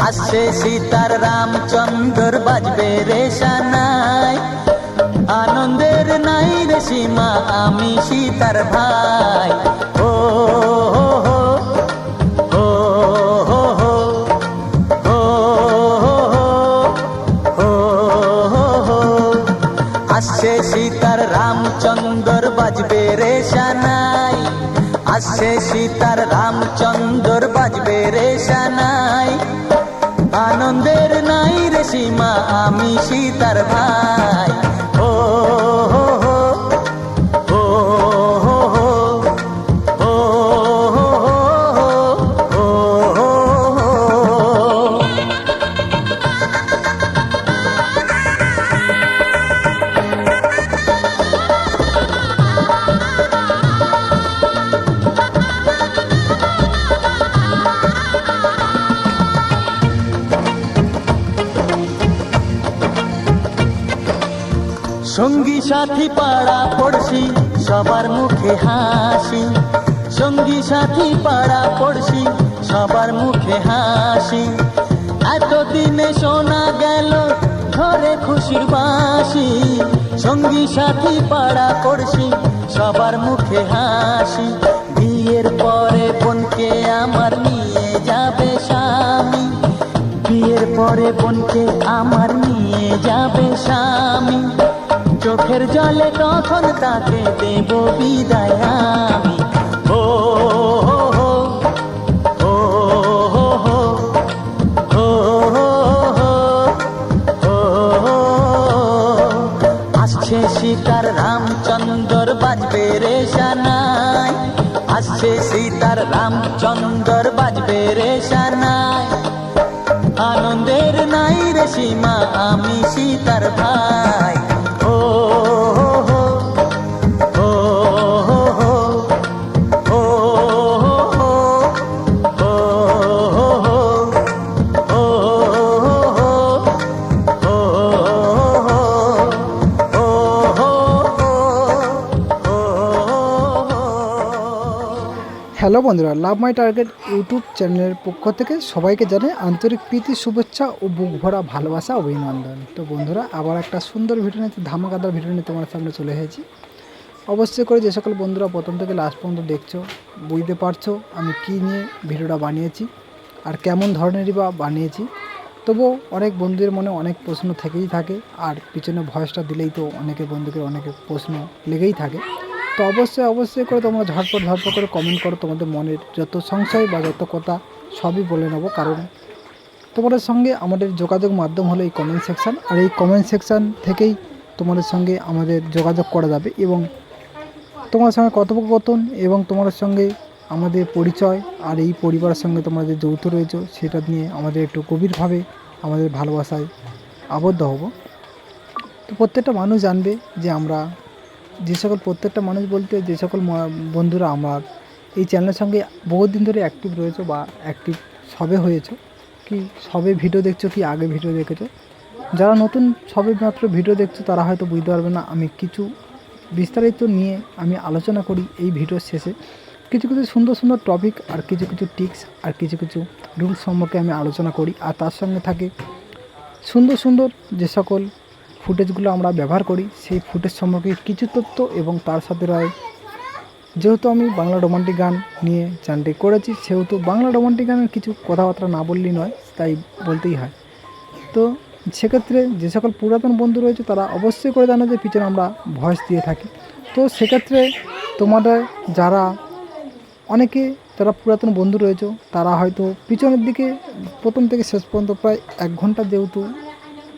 আসছে সীতার রামচন্দ্র বাজবে রে সানাই। আনন্দের নাই রে সীমা আমি সীতার ভাই। ও হো হো, ও হো হো, ও হো হো, ও হো হো। আসছে সীতার রামচন্দ্র বাজবে রে সানাই, আসছে সীতার রামচন্দ্র বাজবে রে সানাই। আনন্দের নাই রে সীমা আমি সীতার ভাই। ও হো হো, ও হো হো, ও হো হো, ও হো হো। সঙ্গী সাথী পাড়া পড়শি সবার মুখে হাসি, সঙ্গী সাথী পাড়া পড়শি সবার মুখে হাসি। এতদিনে শোনা গেল ঘরে খুশির বাঁশি, সঙ্গী সাথী পাড়া পড়শি সবার মুখে হাসি। বিয়ের পরে বোনকে আমার নিয়ে যাবে স্বামী, বিয়ের পরে বোনকে আমার নিয়ে যাবে স্বামী। চোখের জলে তখন তাকে দেব বিদায় আমি। ও হো হো, ও হো হো, ও হো হো, ও হো। আসছে সীতার রামচন্দ্র বাজবে রে সানাই, আসছে সীতার রামচন্দ্র বাজবে রে সানাই। আনন্দের নাই রে সীমা আমি সীতার ভাই। ও হো হো, ও হো হো, ও হো হো, ও হো হো, ও হো হো, ও হো হো, ও হো। হ্যালো বন্ধুরা, লাভ মাই টার্গেট ইউটিউব চ্যানেলের পক্ষ থেকে সবাইকে জানাই আন্তরিক প্রীতি, শুভেচ্ছা ও বুক ভরা ভালোবাসা, অভিনন্দন। তো বন্ধুরা, আবার একটা সুন্দর ভিডিও নিয়ে, ধামাকাদার ভিডিও নিয়ে তোমার সামনে চলে এসেছি। অবশ্যই করে যে সকল বন্ধুরা প্রথম থেকে লাস্ট পর্যন্ত দেখছো, বুঝতে পারছো আমি কী নিয়ে ভিডিওটা বানিয়েছি আর কেমন ধরনেরই বা বানিয়েছি। তবুও অনেক বন্ধুদের মনে অনেক প্রশ্ন থেকেই থাকে, আর পিছনে ভয়েসটা দিলেই তো অনেকে বন্ধুকে অনেকে প্রশ্ন লেগেই থাকে। তো অবশ্যই করে তোমরা ঝটপট করে কমেন্ট করো, তোমাদের মনের যত সংশয় বা যত কথা সবই বলে নেবো। কারণ তোমাদের সঙ্গে আমাদের যোগাযোগ মাধ্যম হলো এই কমেন্ট সেকশান, আর এই কমেন্ট সেকশান থেকেই তোমাদের সঙ্গে আমাদের যোগাযোগ করা যাবে এবং তোমার সঙ্গে কথোপকথন এবং তোমাদের সঙ্গে আমাদের পরিচয়, আর এই পরিবারের সঙ্গে তোমরা যে যৌথ রয়েছে সেটা নিয়ে আমাদের একটু গভীরভাবে আমাদের ভালোবাসায় আবদ্ধ হব। তো প্রত্যেকটা মানুষ জানবে যে আমরা যে সকল, প্রত্যেকটা মানুষ বলতে যে সকল বন্ধুরা আমার এই চ্যানেলের সঙ্গে বহুদিন ধরে অ্যাক্টিভ রয়েছে বা অ্যাক্টিভ সবে হয়েছে, কি সবে ভিডিও দেখছো কি আগে ভিডিও দেখেছো, যারা নতুন সবে মাত্র ভিডিও দেখছো তারা হয়তো বুঝতে পারবে না। আমি কিছু বিস্তারিত নিয়ে আমি আলোচনা করি এই ভিডিওর শেষে, কিছু সুন্দর টপিক আর কিছু টিপস আর কিছু রুলস সম্পর্কে আমি আলোচনা করি। আর তার সঙ্গে থাকে সুন্দর যে সকল ফুটেজগুলো আমরা ব্যবহার করি সেই ফুটেজ সম্পর্কে কিছু তথ্য, এবং তার সাথে রয় যেহেতু আমি বাংলা রোমান্টিক গান নিয়ে চ্যানেলটি করেছি, সেহেতু বাংলা রোমান্টিক গানের কিছু কথাবার্তা না বললেই নয়, তাই বলতেই হয়। তো সেক্ষেত্রে যে সকল পুরাতন বন্ধু রয়েছে তারা অবশ্যই করে জানো যে পিছনে আমরা ভয়েস দিয়ে থাকি। তো সেক্ষেত্রে তোমাদের যারা অনেকে যারা পুরাতন বন্ধু রয়েছে তারা হয়তো পিছনের দিকে প্রথম থেকে শেষ পর্যন্ত প্রায় 1 ঘন্টা যেহেতু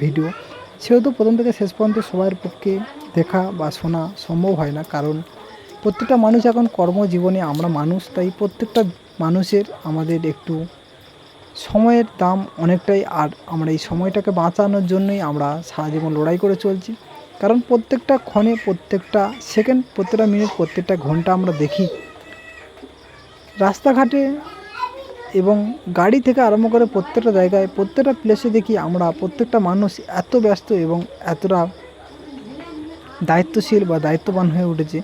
ভিডিও, সেহেতু প্রথম থেকে শেষ পর্যন্ত সবার পক্ষে দেখা বা শোনা সম্ভব হয় না। কারণ প্রত্যেকটা মানুষ এখন কর্মজীবনে, আমরা মানুষ, তাই প্রত্যেকটা মানুষের আমাদের একটু সময়ের দাম অনেকটাই, আর আমরা এই সময়টাকে বাঁচানোর জন্যই আমরা সারা জীবন লড়াই করে চলছি। কারণ প্রত্যেকটা ক্ষণে, প্রত্যেকটা সেকেন্ড, প্রত্যেকটা মিনিট, প্রত্যেকটা ঘন্টা আমরা দেখি রাস্তাঘাটে এবং গাড়ি থেকে আরম্ভ করে প্রত্যেকটা জায়গায়, প্রত্যেকটা প্লেসে দেখি আমরা প্রত্যেকটা মানুষ এত ব্যস্ত এবং এতটা দায়িত্বশীল বা দায়িত্ববান হয়ে উঠেছে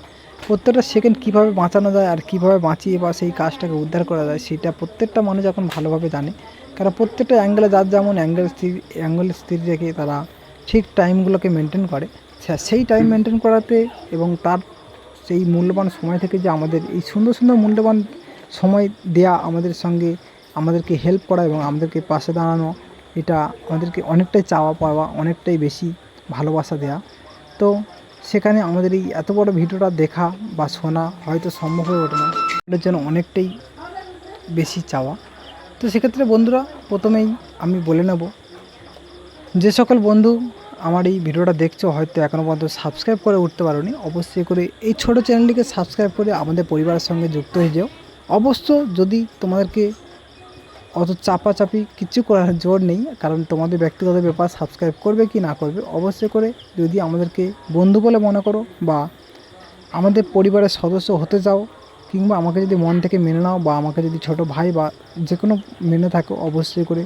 প্রত্যেকটা সেকেন্ড কীভাবে বাঁচানো যায় আর কীভাবে বাঁচিয়ে বা সেই কাজটাকে উদ্ধার করা যায় সেটা প্রত্যেকটা মানুষ এখন ভালোভাবে জানে। কারণ প্রত্যেকটা অ্যাঙ্গেলে যার যেমন অ্যাঙ্গেল স্থির রেখে তারা ঠিক টাইমগুলোকে মেনটেন করে। সেই টাইম মেনটেন করাতে এবং তার সেই মূল্যবান সময় থেকে যে আমাদের এই সুন্দর সুন্দর মূল্যবান সময় দেয়া, আমাদের সঙ্গে আমাদেরকে হেল্প করা এবং আমাদেরকে পাশে দাঁড়ানো, এটা আমাদেরকে অনেকটাই চাওয়া পাওয়া, অনেকটাই বেশি ভালোবাসা দেয়া। তো সেখানে আমাদের এই এত বড় ভিডিওটা দেখা বা শোনা হয়তো সম্ভব হয়ে ওঠে না, এটার জন্য অনেকটাই বেশি চাওয়া। তো সেক্ষেত্রে বন্ধুরা প্রথমেই আমি বলে নেব, যে সকল বন্ধু আমার এই ভিডিওটা দেখছো হয়তো এখনও পর্যন্ত সাবস্ক্রাইব করে উঠতে পারোনি, অবশ্যই করে এই ছোট চ্যানেলটিকে সাবস্ক্রাইব করে আমাদের পরিবারের সঙ্গে যুক্ত হয়ে যাও। অবশ্য যদি তোমাদেরকে অত চাপাচাপি কিছু করার জোর নেই, কারণ তোমাদের ব্যক্তিগত ব্যাপার সাবস্ক্রাইব করবে কি না করবে। অবশ্যই করে যদি আমাদেরকে বন্ধু বলে মনে করো বা আমাদের পরিবারের সদস্য হতে চাও, কিংবা আমাকে যদি মন থেকে মেনে নাও বা আমাকে যদি ছোট ভাই বা যে কোনো মেনে থাকো, অবশ্যই করে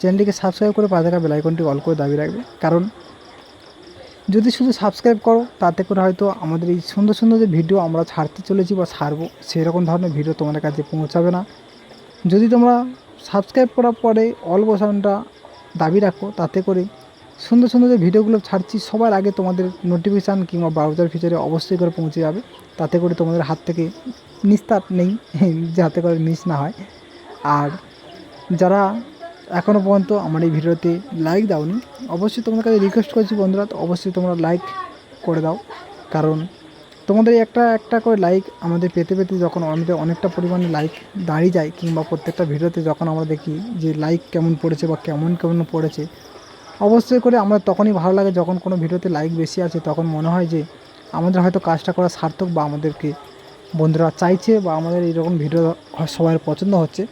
চ্যানেলটিকে সাবস্ক্রাইব করে পাশে থাকা বেল আইকনটি অল করে দাবি রাখবে। কারণ যদি শুধু সাবস্ক্রাইব করো তাতে করে হয়তো আমাদের এই সুন্দর সুন্দর যে ভিডিও আমরা ছাড়তে চলেছি বা ছাড়বো সেরকম ধরনের ভিডিও তোমাদের কাছে পৌঁছাবে না। যদি তোমরা সাবস্ক্রাইব করার পরে অল বাটনটা দাবি রাখো, তাতে করে সুন্দর সুন্দর যে ভিডিওগুলো ছাড়ছি সবার আগে তোমাদের নোটিফিকেশান কিংবা ব্রাউজার ফিচারে অবশ্যই করে পৌঁছে যাবে। তাতে করে তোমাদের হাত থেকে নিস্তার নেই, যাতে করে মিস না হয়। আর যারা এখনও পর্যন্ত আমার এই ভিডিওতে লাইক দাওনি, অবশ্যই তোমাদের কাছে রিকোয়েস্ট করছি বন্ধুরা, তো অবশ্যই তোমরা লাইক করে দাও। কারণ তোমাদের একটা করে লাইক আমাদের পেতে পেতে যখন আমাদের অনেকটা পরিমাণে লাইক দাঁড়িয়ে যায়, কিংবা প্রত্যেকটা ভিডিওতে যখন আমরা দেখি যে লাইক কেমন পড়েছে বা কেমন পড়েছে, অবশ্যই করে আমরা তখনই ভালো লাগে যখন কোনো ভিডিওতে লাইক বেশি আছে, তখন মনে হয় যে আমাদের হয়তো কাজটা করা সার্থক বা আমাদেরকে বন্ধুরা চাইছে বা আমাদের এইরকম ভিডিও সবার পছন্দ হচ্ছে,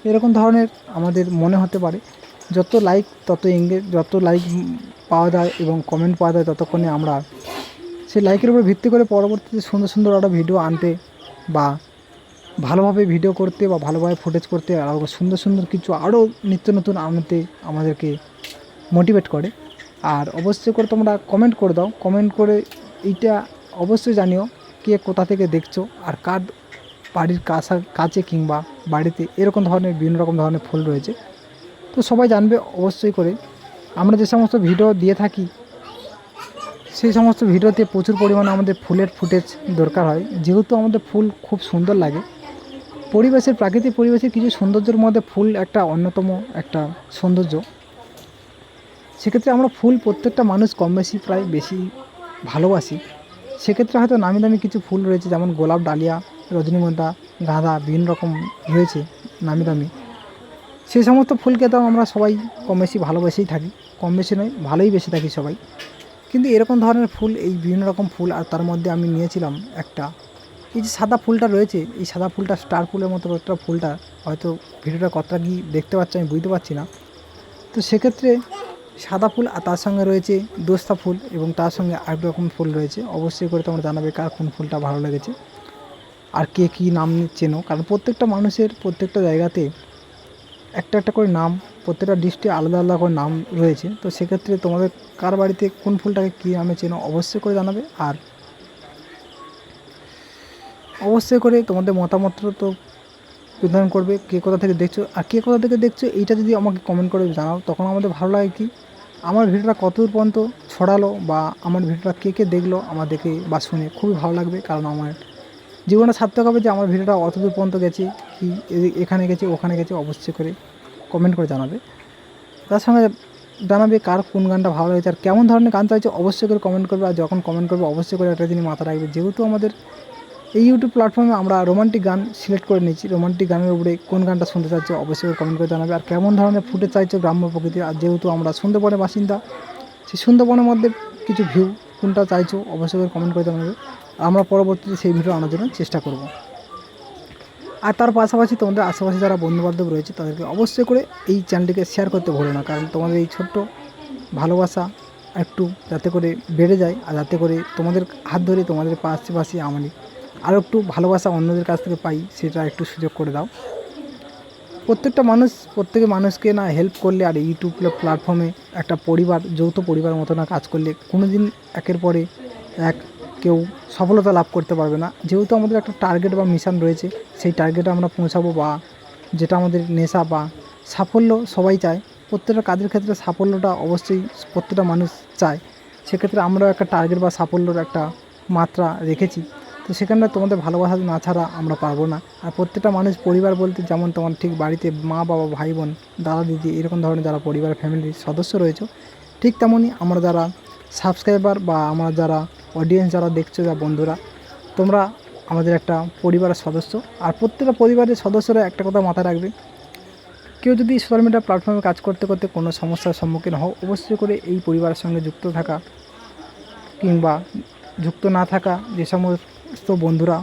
এরকম ধরনের আমাদের মনে হতে পারে। যত লাইক তত এঙ্গেজ, যত লাইক পাওয়া যায় এবং কমেন্ট পাওয়া যায়, ততক্ষণে আমরা সেই লাইকের উপর ভিত্তি করে পরবর্তীতে সুন্দর সুন্দর আরও ভিডিও আনতে বা ভালোভাবে ভিডিও করতে বা ভালোভাবে ফুটেজ করতে আরও সুন্দর সুন্দর কিছু আরও নিত্য নতুন আনতে আমাদেরকে মোটিভেট করে। আর অবশ্যই করে তোমরা কমেন্ট করে দাও, কমেন্ট করে এইটা অবশ্যই জানিও কে কোথা থেকে দেখছো আর কার বাড়ির কাছে কিংবা বাড়িতে এরকম ধরনের বিভিন্ন রকম ধরনের ফুল রয়েছে। তো সবাই জানবে অবশ্যই করে। আমরা যে সমস্ত ভিডিও দিয়ে থাকি সেই সমস্ত ভিডিওতে প্রচুর পরিমাণে আমাদের ফুলের ফুটেজ দরকার হয়, যেহেতু আমাদের ফুল খুব সুন্দর লাগে। প্রাকৃতিক পরিবেশের কিছু সৌন্দর্যের মধ্যে ফুল একটা অন্যতম একটা সৌন্দর্য। সেক্ষেত্রে আমরা ফুল প্রত্যেকটা মানুষ কম বেশি প্রায় বেশি ভালোবাসি। সেক্ষেত্রে হয়তো নামি দামি কিছু ফুল রয়েছে, যেমন গোলাপ, ডালিয়া, রজনীগন্ধা, গাঁদা, বিভিন্ন রকম রয়েছে নামি দামি। সেই সমস্ত ফুলকে তো আমরা সবাই কম বেশি ভালোবেসেই থাকি, কম বেশি নয় ভালোই বেশি থাকি সবাই। কিন্তু এরকম ধরনের ফুল, এই বিভিন্ন রকম ফুল, আর তার মধ্যে আমি নিয়েছিলাম একটা, এই যে সাদা ফুলটা রয়েছে, এই সাদা ফুলটা স্টার ফুলের মতো একটা ফুলটা, হয়তো ভিডিওটা কতটা কি দেখতে পাচ্ছি আমি বুঝতে পারছি না। তো সেক্ষেত্রে সাদা ফুল আর তার সঙ্গে রয়েছে দোস্তা ফুল এবং তার সঙ্গে আরেক রকম ফুল রয়েছে। অবশ্যই করে তোমরা জানাবে কার কোন ফুলটা ভালো লেগেছে আর কে কী নাম চেনো। কারণ প্রত্যেকটা মানুষের প্রত্যেকটা জায়গাতে একটা করে নাম, প্রত্যেকটা ডিস্ট্রিক্টে আলাদা আলাদা করে নাম রয়েছে। তো সেক্ষেত্রে তোমাদের কার বাড়িতে কোন ফুলটাকে কী নামে চেনো অবশ্যই করে জানাবে। আর অবশ্যই করে তোমাদের মতামত তো প্রদান করবে, কে কোথা থেকে দেখছো আর কে কোথা থেকে দেখছো এইটা যদি আমাকে কমেন্ট করে জানাও, তখন আমাদের ভালো লাগে কি আমার ভিডিওটা কতদূর পর্যন্ত ছড়ালো বা আমার ভিডিওটা কে দেখলো আমার দেখে বা শুনে খুবই ভালো লাগবে। কারণ আমার জীবনে সার্থক হবে যে আমার ভিডিওটা অতদূর পর্যন্ত গেছে, কি এখানে গেছে ওখানে গেছে, অবশ্যই করে কমেন্ট করে জানাবে। তার সঙ্গে জানাবে কার কোন গানটা ভালো লাগছে আর কেমন ধরনের গান চাইছে, অবশ্যই করে কমেন্ট করবে। আর যখন কমেন্ট করবে অবশ্যই করে একটা জিনিস মাথায় রাখবে, যেহেতু আমাদের এই ইউটিউব প্ল্যাটফর্মে আমরা রোমান্টিক গান সিলেক্ট করে নিয়েছি, রোমান্টিক গানের উপরে কোন গানটা শুনতে চাইছো অবশ্যই কমেন্ট করে জানাবে। আর কেমন ধরনের ফুটেজ চাইছো গ্রাম্য প্রকৃতির, আর যেহেতু আমরা সুন্দরবনের বাসিন্দা, সেই সুন্দরবনের মধ্যে কিছু ভিউ কোনটা চাইছো অবশ্যই করে কমেন্ট করে জানাবে। আমরা পরবর্তীতে সেই ভিডিও আনার জন্য চেষ্টা করব। আর তার পাশাপাশি তোমাদের আশেপাশে যারা বন্ধুবান্ধব রয়েছে তাদেরকে অবশ্যই করে এই চ্যানেলটিকে শেয়ার করতে ভুলো না। কারণ তোমাদের এই ছোট্ট ভালোবাসা একটু যাতে করে বেড়ে যায়, আর যাতে করে তোমাদের হাত ধরে তোমাদের পাশাপাশি আমি আরও একটু ভালোবাসা অন্যদের কাছ থেকে পাই, সেটা একটু সুযোগ করে দাও। প্রত্যেকে মানুষকে না হেল্প করলে আর ইউটিউব প্ল্যাটফর্মে একটা পরিবার, যৌথ পরিবারের মতো না কাজ করলে কোনো দিন একের পরে এক কেউ সফলতা লাভ করতে পারবে না। যেহেতু আমাদের একটা টার্গেট বা মিশন রয়েছে, সেই টার্গেটে আমরা পৌঁছাবো, বা যেটা আমাদের নেশা বা সাফল্য সবাই চায়। প্রত্যেকটা কাজের ক্ষেত্রে সাফল্যটা অবশ্যই প্রত্যেকটা মানুষ চায়। সেক্ষেত্রে আমরাও একটা টার্গেট বা সাফল্যর একটা মাত্রা রেখেছি। তো সেখানে তোমাদের ভালোবাসা না ছাড়া আমরা পারবো না। আর প্রত্যেকটা মানুষ পরিবার বলতে যেমন তোমার ঠিক বাড়িতে মা বাবা ভাই বোন দাদা দিদি এরকম ধরনের যারা পরিবারের ফ্যামিলির সদস্য রয়েছে, ঠিক তেমনই আমরা যারা সাবস্ক্রাইবার বা আমরা যারা অডিয়েন্স যারা দেখছো যা বন্ধুরা, তোমরা আমাদের একটা পরিবারের সদস্য। আর প্রত্যেকটা পরিবারের সদস্যরা একটা কথা মাথায় রাখবে, কেউ যদি সোশ্যাল মিডিয়া প্ল্যাটফর্মে কাজ করতে করতে কোনো সমস্যার সম্মুখীন হও, অবশ্যই করে এই পরিবারের সঙ্গে যুক্ত থাকা কিংবা যুক্ত না থাকা যে সমস্ত বন্ধুরা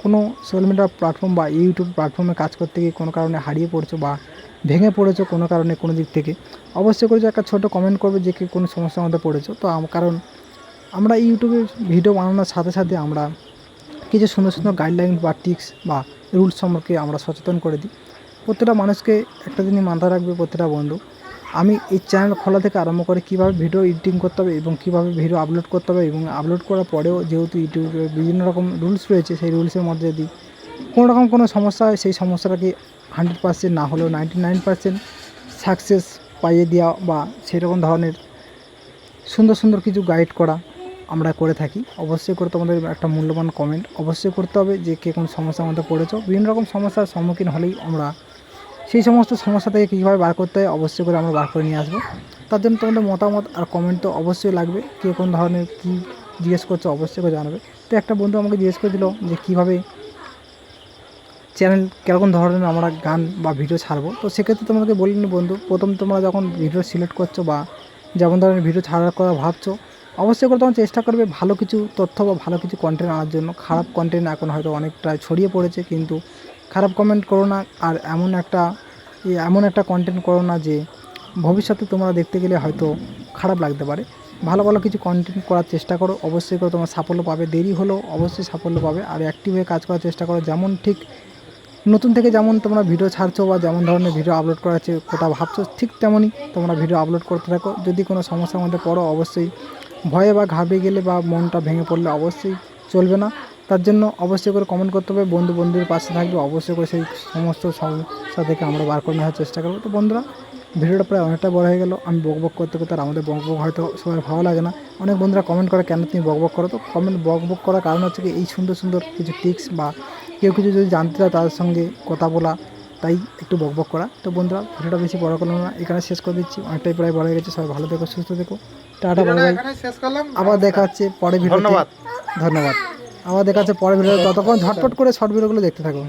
কোনো সোশ্যাল মিডিয়া প্ল্যাটফর্ম বা ইউটিউব প্ল্যাটফর্মে কাজ করতে গিয়ে কোনো কারণে হারিয়ে পড়ছো বা ভেঙে পড়েছো কোনো কারণে কোনো দিক থেকে, অবশ্যই করে যে একটা ছোটো কমেন্ট করবে যে কি কোনো সমস্যার মধ্যে পড়েছো। তো কারণ আমরা ইউটিউবে ভিডিও বানানোর সাথে সাথে আমরা কিছু সুন্দর সুন্দর গাইডলাইন বা টিপস বা রুলস সম্পর্কে আমরা সচেতন করে দিই। প্রত্যেকটা মানুষকে একটা জিনিস মাথায় রাখবে, প্রত্যেকটা বন্ধু, আমি এই চ্যানেল খোলা থেকে আরম্ভ করে কীভাবে ভিডিও এডিটিং করতে হবে এবং কীভাবে ভিডিও আপলোড করতে হবে, এবং আপলোড করার পরেও যেহেতু ইউটিউবে বিভিন্ন রকম রুলস রয়েছে, সেই রুলসের মধ্যে যদি কোনো রকম কোনো সমস্যা হয়, সেই সমস্যাটাকে 100% না হলেও 99% সাকসেস পাইয়ে দেওয়া বা সেরকম ধরনের সুন্দর সুন্দর কিছু গাইড করা আমরা করে থাকি। অবশ্যই করে তোমাদের একটা মূল্যবান কমেন্ট অবশ্যই করতে হবে যে কে কোন সমস্যার মধ্যে পড়েছো। বিভিন্ন রকম সমস্যার সম্মুখীন হলেই আমরা সেই সমস্ত সমস্যা থেকে কীভাবে বার করতে হয় অবশ্যই করে আমরা বার করে নিয়ে আসবো। তার জন্য তোমাদের মতামত আর কমেন্ট তো অবশ্যই লাগবে। কে কোন ধরনের কী জিজ্ঞেস করছো অবশ্যই করে জানাবে। তো একটা বন্ধু আমাকে জিজ্ঞেস করেছিল যে কীভাবে চ্যানেল কীরকম ধরনের আমরা গান বা ভিডিও ছাড়বো। তো সেক্ষেত্রে তোমাকে বলিনি বন্ধু, প্রথম তোমরা যখন ভিডিও সিলেক্ট করছো বা যেমন ধরনের ভিডিও ছাড়ার কথা ভাবছো, অবশ্যই করে তোমার চেষ্টা করবে ভালো কিছু তথ্য বা ভালো কিছু কন্টেন্ট আনার জন্য। খারাপ কন্টেন্ট এখন হয়তো অনেকটা ছড়িয়ে পড়েছে, কিন্তু খারাপ কমেন্ট করো না। আর এমন একটা কন্টেন্ট করো না যে ভবিষ্যতে তোমরা দেখতে গেলে হয়তো খারাপ লাগতে পারে। ভালো ভালো কিছু কন্টেন্ট করার চেষ্টা করো, অবশ্যই করে তোমার সাফল্য পাবে। দেরি হলেও অবশ্যই সাফল্য পাবে। আর অ্যাক্টিভ হয়ে কাজ করার চেষ্টা করো, যেমন ঠিক নতুন থেকে যেমন তোমরা ভিডিও ছাড়ছো বা যেমন ধরনের ভিডিও আপলোড করার কথা ভাবছো, ঠিক তেমনই তোমরা ভিডিও আপলোড করতে থাকো। যদি কোনো সমস্যার মধ্যে পড়ো, অবশ্যই ভয়ে বা ঘাবড়ে গেলে বা মনটা ভেঙে পড়লে অবশ্যই চলবে না। তার জন্য অবশ্যই করে কমেন্ট করতে হবে, বন্ধুর পাশে থাকবে। অবশ্যই করে সেই সমস্ত সমস্যা থেকে আমরা বার করে নেওয়ার চেষ্টা করবো। তো বন্ধুরা, ভিডিওটা প্রায় অনেকটা বড় হয়ে গেল। আমি বকবক করতে করতে, আর আমাদের বকবক হয়তো সবার ভালো লাগে না। অনেক বন্ধুরা কমেন্ট করে কেন তুমি বকবক করো। তো বকবক করার কারণ হচ্ছে কি, এই সুন্দর সুন্দর কিছু টিপস বা কেউ কিছু যদি জানতে চায় তাদের সঙ্গে কথা বলা, তাই একটু বকবক করা। তো বন্ধুরা, ভিডিওটা বেশি বড় করলাম না, এখানে শেষ করে দিচ্ছি। অনেকটাই প্রায় বড় হয়ে গেছে। সবাই ভালো থেকো, সুস্থ থেকো, টাটা, বাই বাই। আবার দেখা হচ্ছে পরে ভিডিও। ধন্যবাদ। আবার দেখা হচ্ছে পরে ভিডিও। ততক্ষণ ঝটপট করে শর্ট ভিডিওগুলো দেখতে থাকো।